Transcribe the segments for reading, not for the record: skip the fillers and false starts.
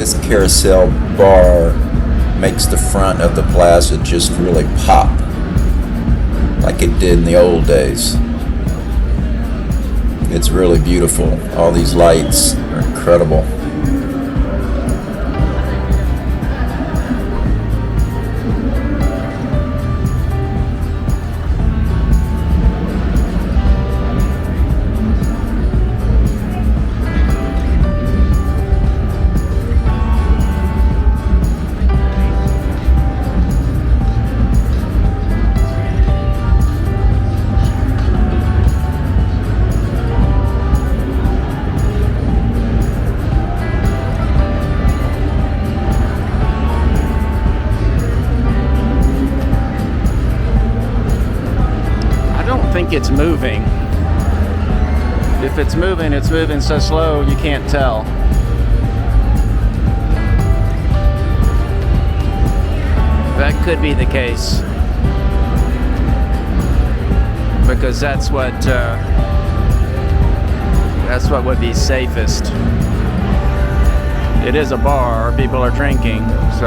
This carousel bar makes the front of the plaza just really pop like it did in the old days. It's really beautiful. All these lights are incredible. It's moving. If it's moving so slow you can't tell. That could be the case, because that's what would be safest. It is a bar, people are drinking, so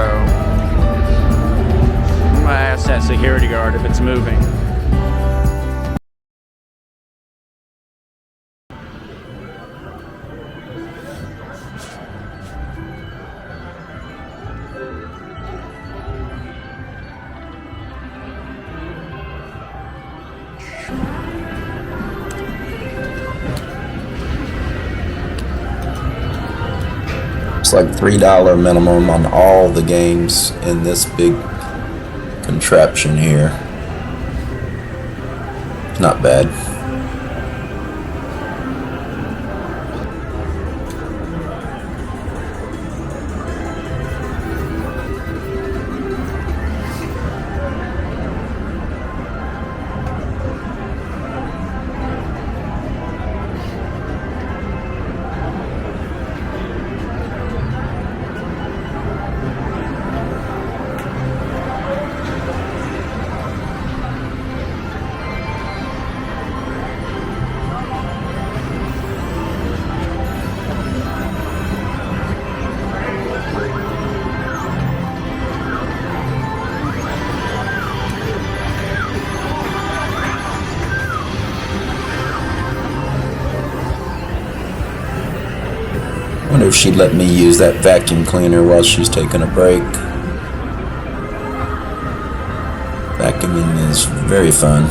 I'm gonna ask that security guard if it's moving. It's like $3 minimum on all the games in this big contraption here. Not bad. I wonder if she'd let me use that vacuum cleaner while she's taking a break. Vacuuming is very fun.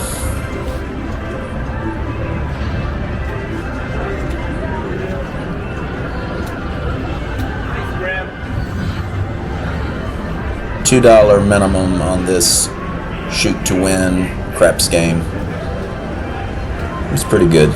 $2 minimum on this shoot to win craps game. It's pretty good.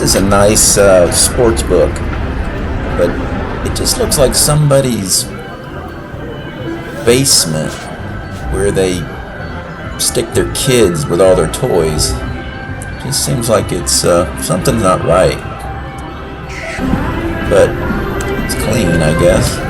is a nice sports book, but it just looks like somebody's basement where they stick their kids with all their toys. Just seems like it's something's not right, but it's clean, I guess.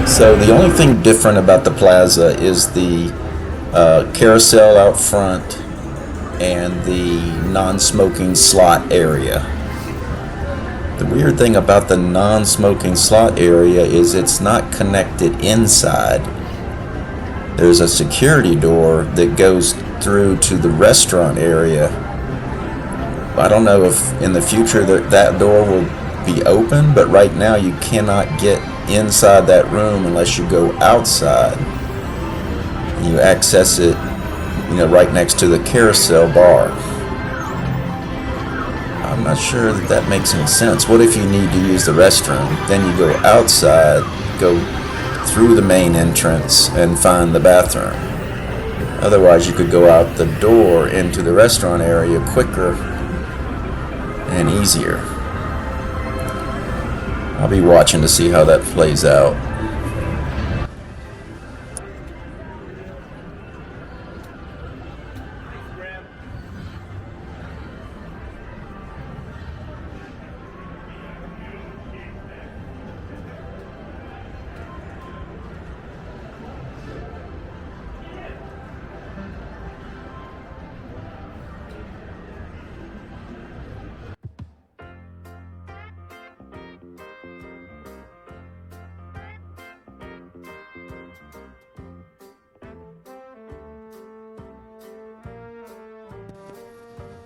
So the only thing different about the plaza is the carousel out front and the non-smoking slot area. The weird thing about the non-smoking slot area is it's not connected inside. There's a security door that goes through to the restaurant area. I don't know if in the future that door will be open, but right now you cannot get inside that room unless you go outside and you access it, right next to the carousel bar. I'm not sure that makes any sense. What if you need to use the restroom? Then you go outside, go through the main entrance and find the bathroom. Otherwise you could go out the door into the restaurant area quicker and easier. I'll be watching to see how that plays out.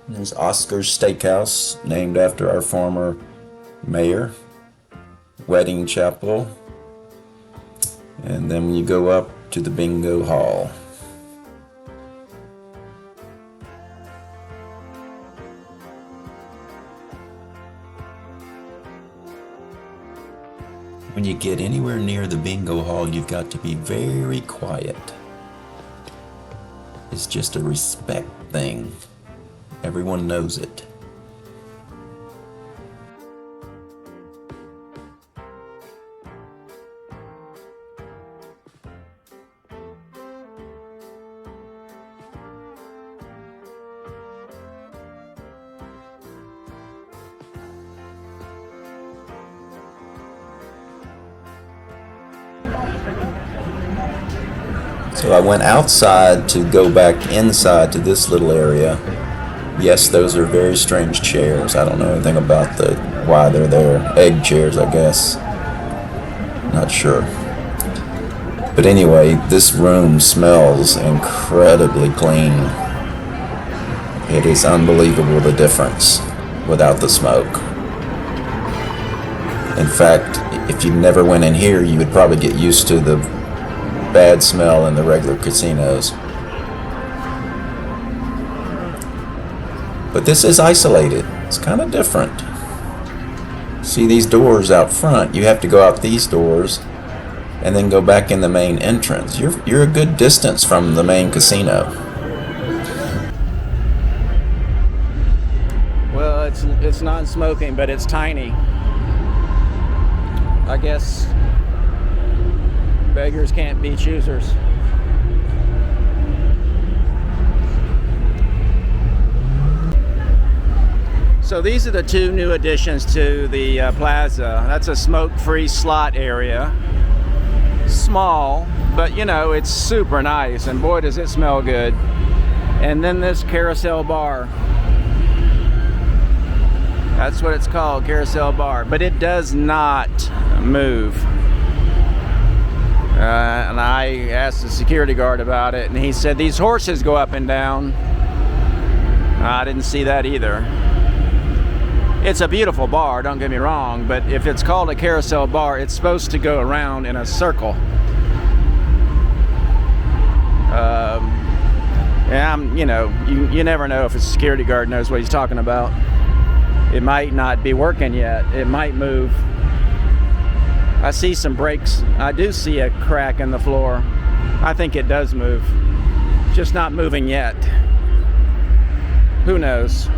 There's Oscar's Steakhouse, named after our former mayor. Wedding Chapel. And then you go up to the bingo hall. When you get anywhere near the bingo hall, you've got to be very quiet. It's just a respect thing. Everyone knows it. So I went outside to go back inside to this little area. Yes, those are very strange chairs. I don't know anything about why they're there. Egg chairs, I guess. Not sure. But anyway, this room smells incredibly clean. It is unbelievable the difference without the smoke. In fact, if you never went in here, you would probably get used to the bad smell in the regular casinos. But this is isolated. It's kind of different. See these doors out front? You have to go out these doors and then go back in the main entrance. You're a good distance from the main casino. Well, it's non-smoking, but it's tiny. I guess beggars can't be choosers. So these are the two new additions to the plaza. That's a smoke-free slot area. Small, but it's super nice, and boy does it smell good. And then this carousel bar. That's what it's called, carousel bar. But it does not move. And I asked the security guard about it, and he said these horses go up and down. I didn't see that either. It's a beautiful bar, don't get me wrong, but if it's called a carousel bar, it's supposed to go around in a circle. You never know if a security guard knows what he's talking about. It might not be working yet. It might move. I see some breaks. I do see a crack in the floor. I think it does move. Just not moving yet. Who knows?